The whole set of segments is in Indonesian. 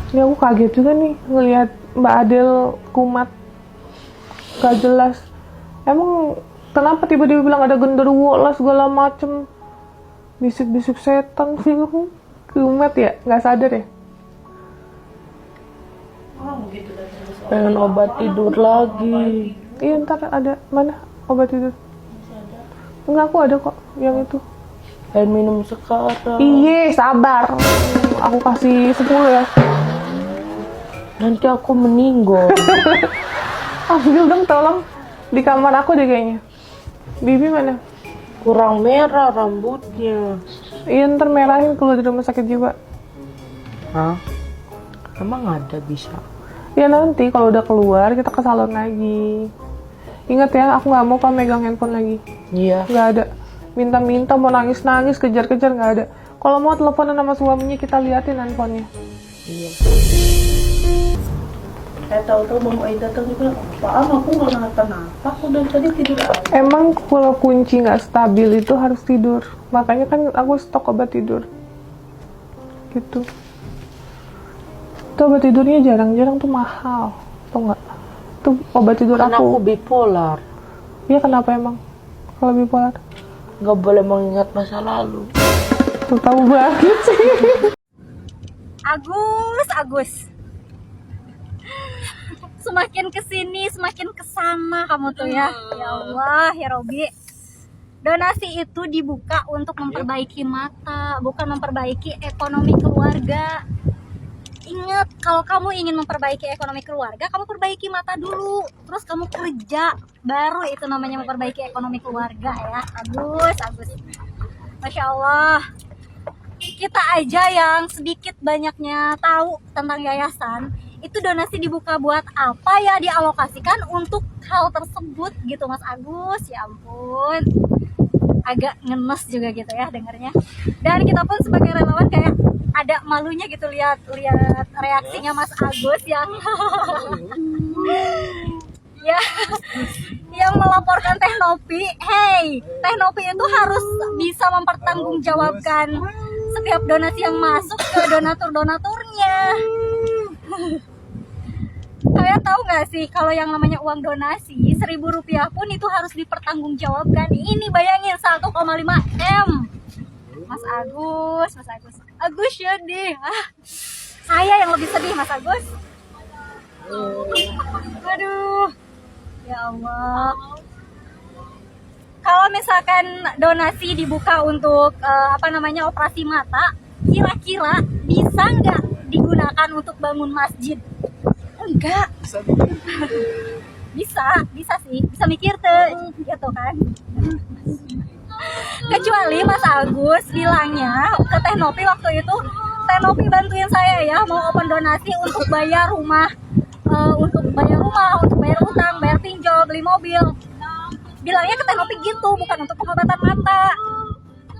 Ini aku kaget juga nih ngelihat Mbak Adel kumat, gak jelas. Emang kenapa tiba-tiba bilang ada genderuwo lah segala macem, bisik-bisik setan. Kumat ya, nggak sadar ya. Pengen obat tidur lagi. Iya, ntar ada mana obat tidur? Enggak, aku ada kok yang itu. Pengen minum sekarang. Iya, sabar. Aku kasih 10 ya. Nanti aku meninggal. Ambil dong tolong. Di kamar aku deh kayaknya. Bibi mana? Kurang merah rambutnya. Iya, ntar merahin kalau di rumah sakit jiwa. Hah? Emang ada bisa? Ya nanti kalau udah keluar kita ke salon lagi. Ingat ya, aku nggak mau kamu megang handphone lagi. Iya. Nggak ada. Minta-minta mau nangis-nangis, kejar-kejar, nggak ada. Kalau mau teleponan sama suaminya kita liatin handphonenya. Iya. Saya tahu-tahu Bang Oi datang juga. Apaan aku nggak kenapa-napa. Aku dari tadi tidur aja. Emang kalau kunci nggak stabil itu harus tidur. Makanya kan aku stok obat tidur. Gitu. Itu obat tidurnya jarang-jarang tuh mahal. Tau nggak? Tuh obat tidur Karena aku aku. bipolar. Iya, kenapa emang? Kalau bipolar? Nggak boleh mengingat masa lalu. Tuh tahu banget sih. Agus. Semakin kesini, semakin kesana kamu tuh ya. Ya Allah, ya Robi. Donasi itu dibuka untuk memperbaiki mata, bukan memperbaiki ekonomi keluarga. Ingat, kalau kamu ingin memperbaiki ekonomi keluarga, kamu perbaiki mata dulu. Terus kamu kerja, baru itu namanya memperbaiki ekonomi keluarga ya. Agus. Masya Allah. Kita aja yang sedikit banyaknya tahu tentang yayasan, itu donasi dibuka buat apa ya, dialokasikan untuk hal tersebut gitu Mas Agus. Ya ampun, agak ngenes juga gitu ya dengarnya. Dan kita pun sebagai relawan kayak ada malunya gitu lihat reaksinya Mas Agus yang ya, yang melaporkan Teh Nopi. Hey, Teh Nopi itu harus bisa mempertanggungjawabkan setiap donasi yang masuk ke donaturnya. Kalian tahu nggak sih kalau yang namanya uang donasi Rp1.000 pun itu harus dipertanggungjawabkan. Ini bayangin 1,5 M. Mas Agus sedih. Saya yang lebih sedih Mas Agus. Aduh, ya Allah. Kalau misalkan donasi dibuka untuk operasi mata, kira-kira bisa nggak digunakan untuk bangun masjid? Enggak. Bisa sih, bisa mikir tuh, gitu kan. Kecuali Mas Agus bilangnya ke Teh Nopi waktu itu, Teh Nopi bantuin saya ya mau open donasi untuk bayar rumah, untuk bayar utang, bayar pinjol, beli mobil. Bilangnya ke Teh Nopi gitu, bukan untuk pengobatan mata.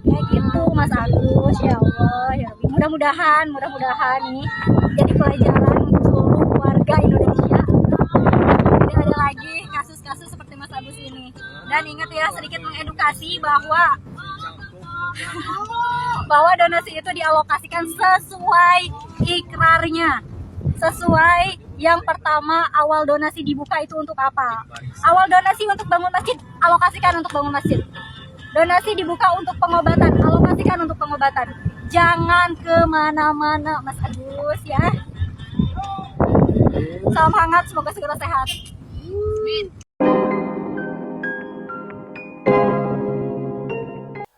Kayak gitu Mas Agus. Ya Allah, ya Rabbi. Mudah-mudahan nih jadi pelajaran untuk seluruh warga Indonesia. Tidak ada lagi kasus-kasus seperti Mas Agus ini. Dan ingat ya, sedikit mengedukasi bahwa donasi itu dialokasikan sesuai ikrarnya. Sesuai yang pertama, awal donasi dibuka itu untuk apa? Awal donasi untuk bangun masjid, alokasikan untuk bangun masjid. Donasi dibuka untuk pengobatan, alokasikan untuk pengobatan. Jangan kemana-mana Mas Agus ya. Salam hangat, semoga segera sehat.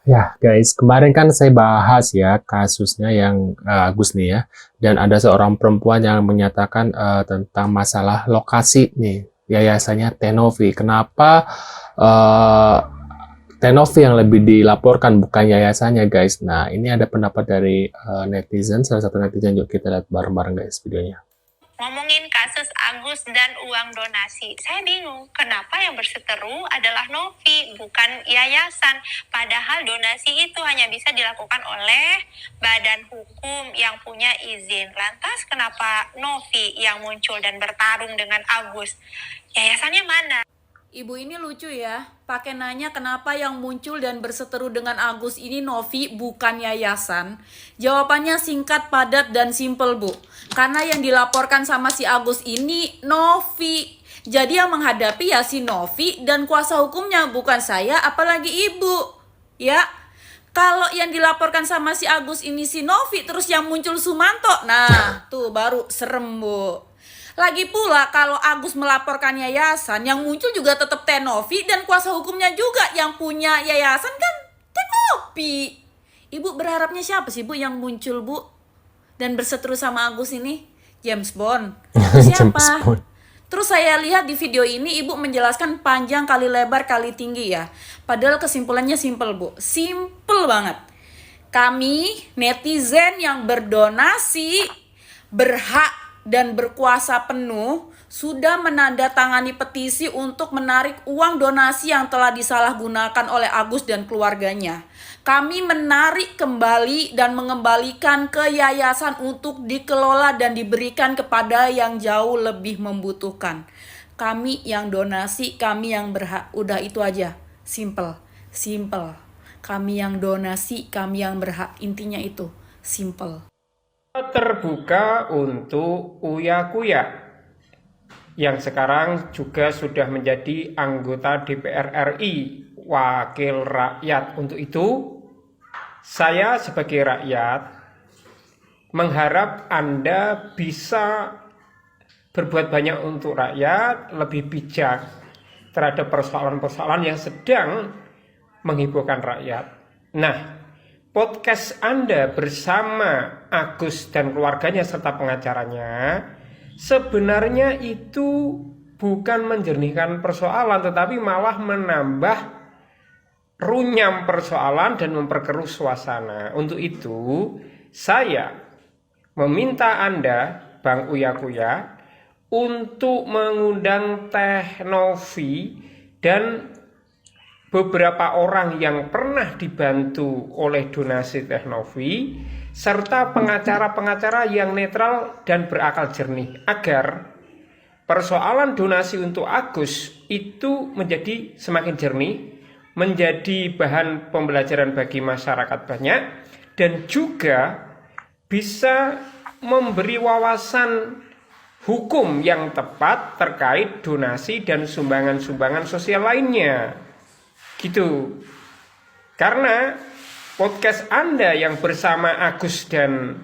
Ya guys, kemarin kan saya bahas ya kasusnya yang Agus nih ya. Dan ada seorang perempuan yang menyatakan tentang masalah lokasi nih. Yayasannya Teh Novi. Kenapa Teh Novi yang lebih dilaporkan bukan yayasannya guys. Nah ini ada pendapat dari netizen. Salah satu netizen, yuk kita lihat bareng-bareng guys videonya. Ngomongin kasus Agus dan uang donasi, saya bingung kenapa yang berseteru adalah Novi, bukan yayasan. Padahal donasi itu hanya bisa dilakukan oleh badan hukum yang punya izin. Lantas kenapa Novi yang muncul dan bertarung dengan Agus? Yayasannya mana? Ibu ini lucu ya, pakai nanya kenapa yang muncul dan berseteru dengan Agus ini Novi bukan yayasan. Jawabannya singkat, padat, dan simpel, Bu. Karena yang dilaporkan sama si Agus ini Novi. Jadi yang menghadapi ya si Novi dan kuasa hukumnya, bukan saya apalagi ibu. Ya, kalau yang dilaporkan sama si Agus ini si Novi, terus yang muncul Sumanto, nah tuh baru serem, Bu. Lagi pula kalau Agus melaporkan yayasan, yang muncul juga tetap Tenovi dan kuasa hukumnya juga yang punya yayasan kan Tenovi. Ibu berharapnya siapa sih, Bu, yang muncul, Bu? Dan berseteru sama Agus ini? James Bond. Siapa? James Bond. Terus saya lihat di video ini Ibu menjelaskan panjang kali lebar kali tinggi ya. Padahal kesimpulannya simpel, Bu. Simpel banget. Kami netizen yang berdonasi berhak dan berkuasa penuh sudah menandatangani petisi untuk menarik uang donasi yang telah disalahgunakan oleh Agus dan keluarganya. Kami menarik kembali dan mengembalikan ke yayasan untuk dikelola dan diberikan kepada yang jauh lebih membutuhkan. Kami yang donasi, kami yang berhak. Udah itu aja. Simple. Kami yang donasi, kami yang berhak. Intinya itu. Simple. Terbuka untuk Uya Kuya yang sekarang juga sudah menjadi anggota DPR RI, wakil rakyat. Untuk itu, saya sebagai rakyat mengharap Anda bisa berbuat banyak untuk rakyat, lebih bijak terhadap persoalan-persoalan yang sedang menghebohkan rakyat. Nah, podcast Anda bersama Agus dan keluarganya serta pengacaranya sebenarnya itu bukan menjernihkan persoalan, tetapi malah menambah runyam persoalan dan memperkeruh suasana. Untuk itu, saya meminta Anda, Bang Uya Kuya, untuk mengundang Teh Novi dan beberapa orang yang pernah dibantu oleh donasi Teh Novi, serta pengacara-pengacara yang netral dan berakal jernih, agar persoalan donasi untuk Agus itu menjadi semakin jernih, menjadi bahan pembelajaran bagi masyarakat banyak, dan juga bisa memberi wawasan hukum yang tepat terkait donasi dan sumbangan-sumbangan sosial lainnya. Gitu. Karena podcast Anda yang bersama Agus dan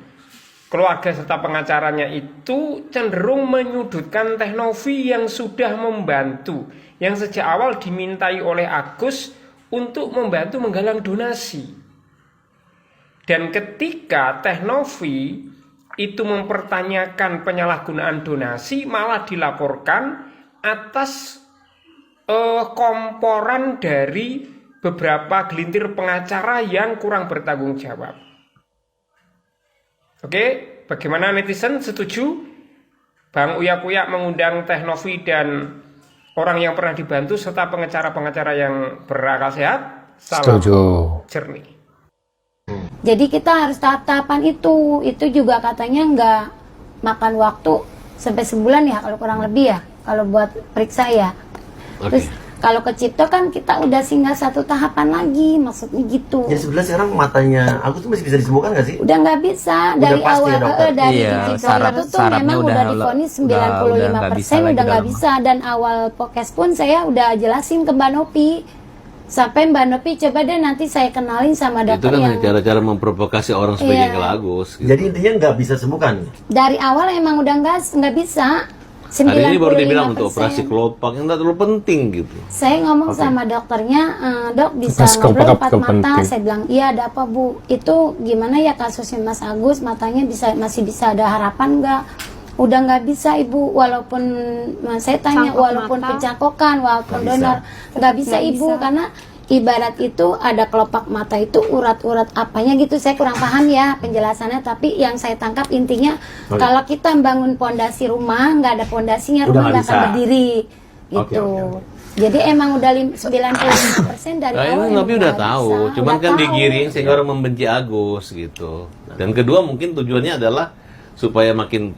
keluarga serta pengacaranya itu cenderung menyudutkan Teh Novi yang sudah membantu, yang sejak awal dimintai oleh Agus untuk membantu menggalang donasi. Dan ketika Teh Novi itu mempertanyakan penyalahgunaan donasi, malah dilaporkan atas komporan dari beberapa gelintir pengacara yang kurang bertanggung jawab. Oke, bagaimana netizen, setuju Bang Uya Kuya mengundang Teh Novi dan orang yang pernah dibantu serta pengacara-pengacara yang berakal sehat? Salam Setuju. jernih. Jadi kita harus tahap-tahapan itu juga katanya nggak makan waktu sampai sebulan ya, kalau kurang lebih ya, kalau buat periksa ya. Terus kalau ke Cipto kan kita udah singgah satu tahapan lagi, maksudnya gitu. Jadi sebenarnya sekarang matanya aku tuh masih bisa disembuhkan nggak sih? Udah nggak bisa Udah dari pasti awal ya, dokter? dari Iya, Cipto syarat- itu tuh syaratnya memang udah udah divonis nggak 95% bisa udah nggak lagi bisa, dan awal podcast pun saya udah jelasin ke Mbak Nopi. Sampai Mbak Nopi coba deh nanti saya kenalin sama Itu dokter kan yang cara-cara memprovokasi orang supaya Iya. ke Agus gitu. Jadi intinya nggak bisa sembuhkan. dari awal emang udah nggak bisa. Hari ini baru dibilang 95%. untuk operasi kelopak yang tidak terlalu penting gitu. Saya ngomong sama dokternya, dok bisa Operasi ngobrol kelopak empat itu mata. penting. Saya bilang, iya ada apa Bu? Itu gimana ya kasusnya Mas Agus? Matanya masih bisa ada harapan nggak? Udah nggak bisa Ibu, walaupun saya tanya, Cangkok walaupun mata. pencakokan, walaupun Nggak donor, nggak bisa Nggak Ibu, bisa. karena ibarat itu ada kelopak mata itu urat-urat apanya gitu, saya kurang paham ya penjelasannya, tapi yang saya tangkap intinya Oke. kalau kita bangun pondasi rumah nggak ada pondasinya, Udah rumah nggak nggak akan bisa. berdiri gitu. Oke. Jadi emang udah 95% dari Nah, awal ini Novi udah tahu, cuman udah kan tahu. digiring sehingga orang membenci Agus gitu. Dan kedua mungkin tujuannya adalah supaya makin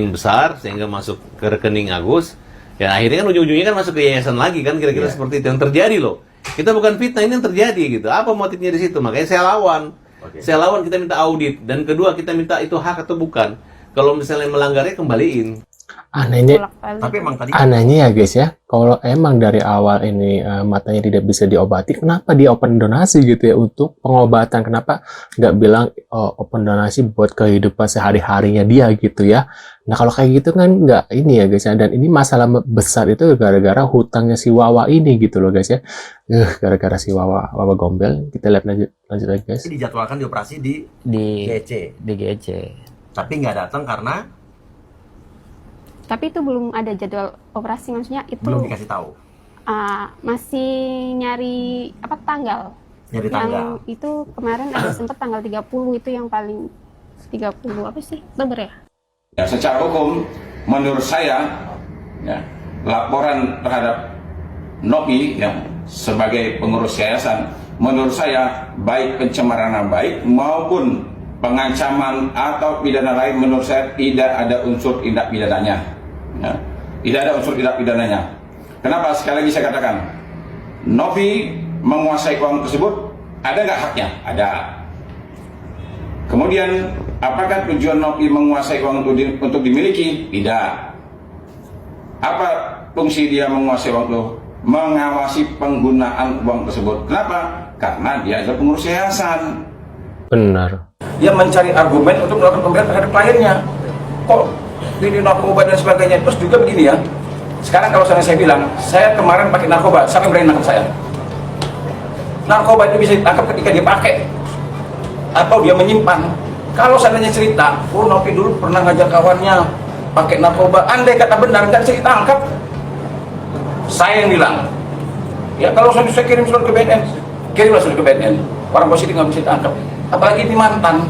besar sehingga masuk ke rekening Agus Ya akhirnya kan ujung-ujungnya kan masuk ke yayasan lagi kan, kira-kira seperti itu yang terjadi loh. Kita bukan fitnah, ini yang terjadi gitu. Apa motifnya di situ? Makanya saya lawan. Saya lawan, kita minta audit, dan kedua kita minta itu hak atau bukan. Kalau misalnya melanggarnya kembaliin. Anehnya, Tapi emang tadi anehnya ya guys ya, kalau emang dari awal ini matanya tidak bisa diobati, kenapa dia open donasi gitu ya untuk pengobatan? Kenapa nggak bilang open donasi buat kehidupan sehari-harinya dia gitu ya? Nah kalau kayak gitu kan nggak ini ya guys ya, dan ini masalah besar itu gara-gara hutangnya si Wawa ini gitu loh guys ya. Gara-gara si Wawa Gombel. Kita lihat lanjut lagi guys. dijadwalkan dioperasi di GC, di GC. tapi nggak datang karena Tapi itu belum ada jadwal operasi, maksudnya itu belum dikasih tahu. Masih nyari tanggal. Nyari Yang tanggal. itu kemarin ada sempat tanggal 30 itu yang paling 30 apa sih? Oktober ya? Ya, secara hukum, menurut saya, ya, laporan terhadap Novi ya, sebagai pengurus yayasan, menurut saya baik pencemaran nama baik maupun pengancaman atau pidana lain, menurut saya tidak ada unsur tindak pidananya. Ya, tidak ada unsur tindak pidananya. Kenapa? Sekali lagi saya katakan, Novi menguasai uang tersebut, ada nggak haknya? Ada. Kemudian, apakah tujuan Novi menguasai uang untuk dimiliki? Tidak. Apa fungsi dia menguasai uang itu? Mengawasi penggunaan uang tersebut. Kenapa? Karena dia adalah pengurus yayasan. Benar. Dia mencari argumen untuk melakukan pemberian terhadap kliennya. Kok ini narkoba dan sebagainya. Terus juga begini ya. Sekarang kalau saya bilang, saya kemarin pakai narkoba, siapa yang berani nangkap saya? Narkoba itu bisa ditangkap ketika dia pakai atau dia menyimpan. Kalau seandainya cerita, Novi dulu pernah ngajak kawannya pakai narkoba, andai kata benar nggak bisa ditangkap. Saya yang bilang, ya kalau saya kirim surat ke BNN, kirimlah surat ke BNN. Orang positif nggak bisa ditangkap. Apalagi ini mantan.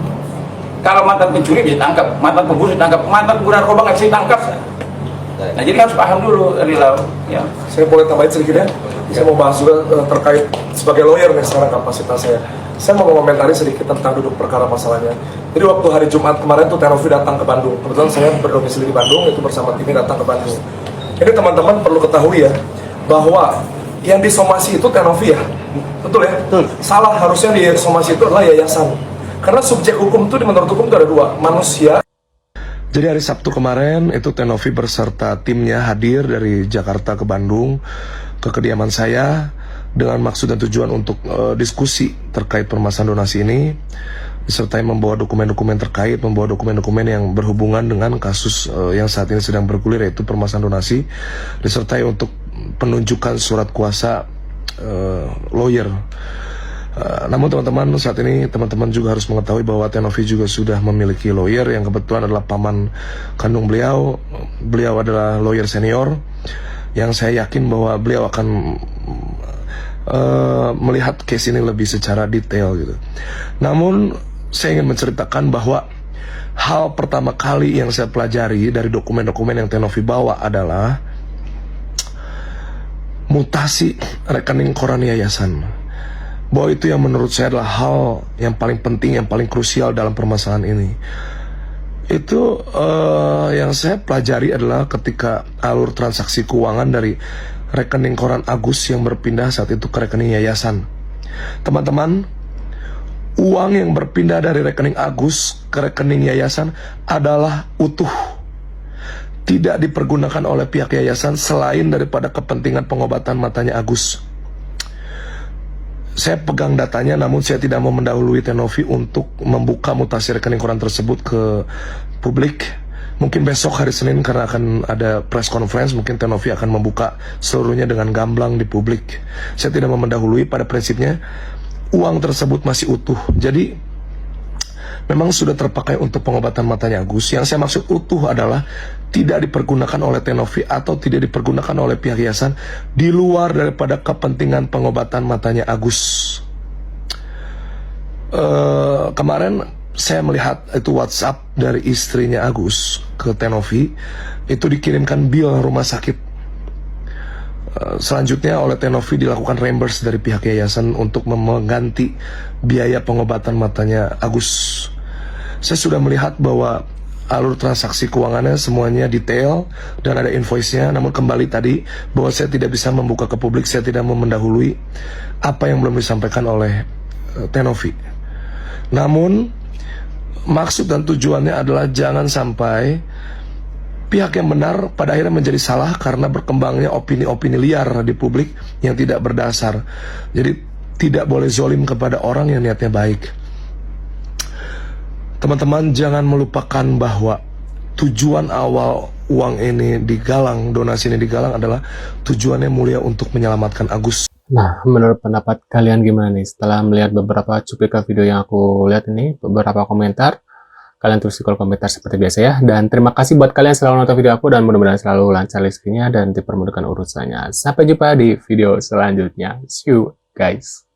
Kalau mantan pencuri bisa ditangkap, mantan pembunuh ditangkap, mantan pengguna narkoba nggak bisa ditangkap. Nah jadi harus paham dulu, Rizal. Ya. Saya boleh tambahin sedikit ya. Saya mau bahas juga terkait sebagai lawyer nih sekarang kapasitas saya. Saya mau mengomentari sedikit tentang duduk perkara masalahnya. Jadi waktu hari Jumat kemarin tuh Tenovi datang ke Bandung. Kebetulan saya berdomisili di Bandung, itu bersama timnya datang ke Bandung. Jadi teman-teman perlu ketahui ya, bahwa yang disomasi itu Tenovi ya. Betul ya? Betul. Salah, harusnya di somasi itu adalah yayasan. Karena subjek hukum itu menurut hukum itu ada dua, manusia. Jadi hari Sabtu kemarin itu Tenovi beserta timnya hadir dari Jakarta ke Bandung, ke kediaman saya, dengan maksud dan tujuan untuk diskusi terkait permasalahan donasi ini, disertai membawa dokumen-dokumen terkait, membawa dokumen-dokumen yang berhubungan dengan kasus yang saat ini sedang bergulir, yaitu permasalahan donasi, disertai untuk penunjukan surat kuasa lawyer. Namun teman-teman, saat ini teman-teman juga harus mengetahui bahwa Tenovi juga sudah memiliki lawyer yang kebetulan adalah paman kandung beliau. Beliau adalah lawyer senior yang saya yakin bahwa beliau akan melihat case ini lebih secara detail gitu. Namun saya ingin menceritakan bahwa hal pertama kali yang saya pelajari dari dokumen-dokumen yang Tenovi bawa adalah mutasi rekening koran yayasan. Bahwa itu yang menurut saya adalah hal yang paling penting, yang paling krusial dalam permasalahan ini. Itu yang saya pelajari adalah ketika alur transaksi keuangan dari rekening koran Agus yang berpindah saat itu ke rekening yayasan. Teman-teman, uang yang berpindah dari rekening Agus ke rekening yayasan adalah utuh. Tidak dipergunakan oleh pihak yayasan selain daripada kepentingan pengobatan matanya Agus. Saya pegang datanya, namun saya tidak mau mendahului Tenovi untuk membuka mutasi rekening koran tersebut ke publik. Mungkin besok hari Senin karena akan ada press conference, mungkin Tenovi akan membuka seluruhnya dengan gamblang di publik. Saya tidak mau mendahului, pada prinsipnya uang tersebut masih utuh. Jadi memang sudah terpakai untuk pengobatan matanya Agus. Yang saya maksud utuh adalah tidak dipergunakan oleh Tenovi atau tidak dipergunakan oleh pihak yayasan di luar daripada kepentingan pengobatan matanya Agus. Kemarin saya melihat itu WhatsApp dari istrinya Agus ke Tenovi, itu dikirimkan bill rumah sakit. Selanjutnya oleh Tenovi dilakukan reimburse dari pihak yayasan untuk mengganti biaya pengobatan matanya Agus. Saya sudah melihat bahwa alur transaksi keuangannya semuanya detail dan ada invoice-nya. Namun kembali tadi bahwa saya tidak bisa membuka ke publik, saya tidak mau mendahului apa yang belum disampaikan oleh Tenovi. Namun maksud dan tujuannya adalah jangan sampai pihak yang benar pada akhirnya menjadi salah karena berkembangnya opini-opini liar di publik yang tidak berdasar. Jadi tidak boleh zolim kepada orang yang niatnya baik. Teman-teman jangan melupakan bahwa tujuan awal uang ini digalang, donasi ini digalang adalah tujuannya mulia untuk menyelamatkan Agus. Nah, menurut pendapat kalian gimana nih? Setelah melihat beberapa cuplikan video yang aku lihat ini, beberapa komentar, kalian tulis di kolom komentar seperti biasa ya. Dan terima kasih buat kalian selalu nonton video aku dan mudah-mudahan selalu lancar rezekinya dan dipermudahkan urusannya. Sampai jumpa di video selanjutnya. See you guys.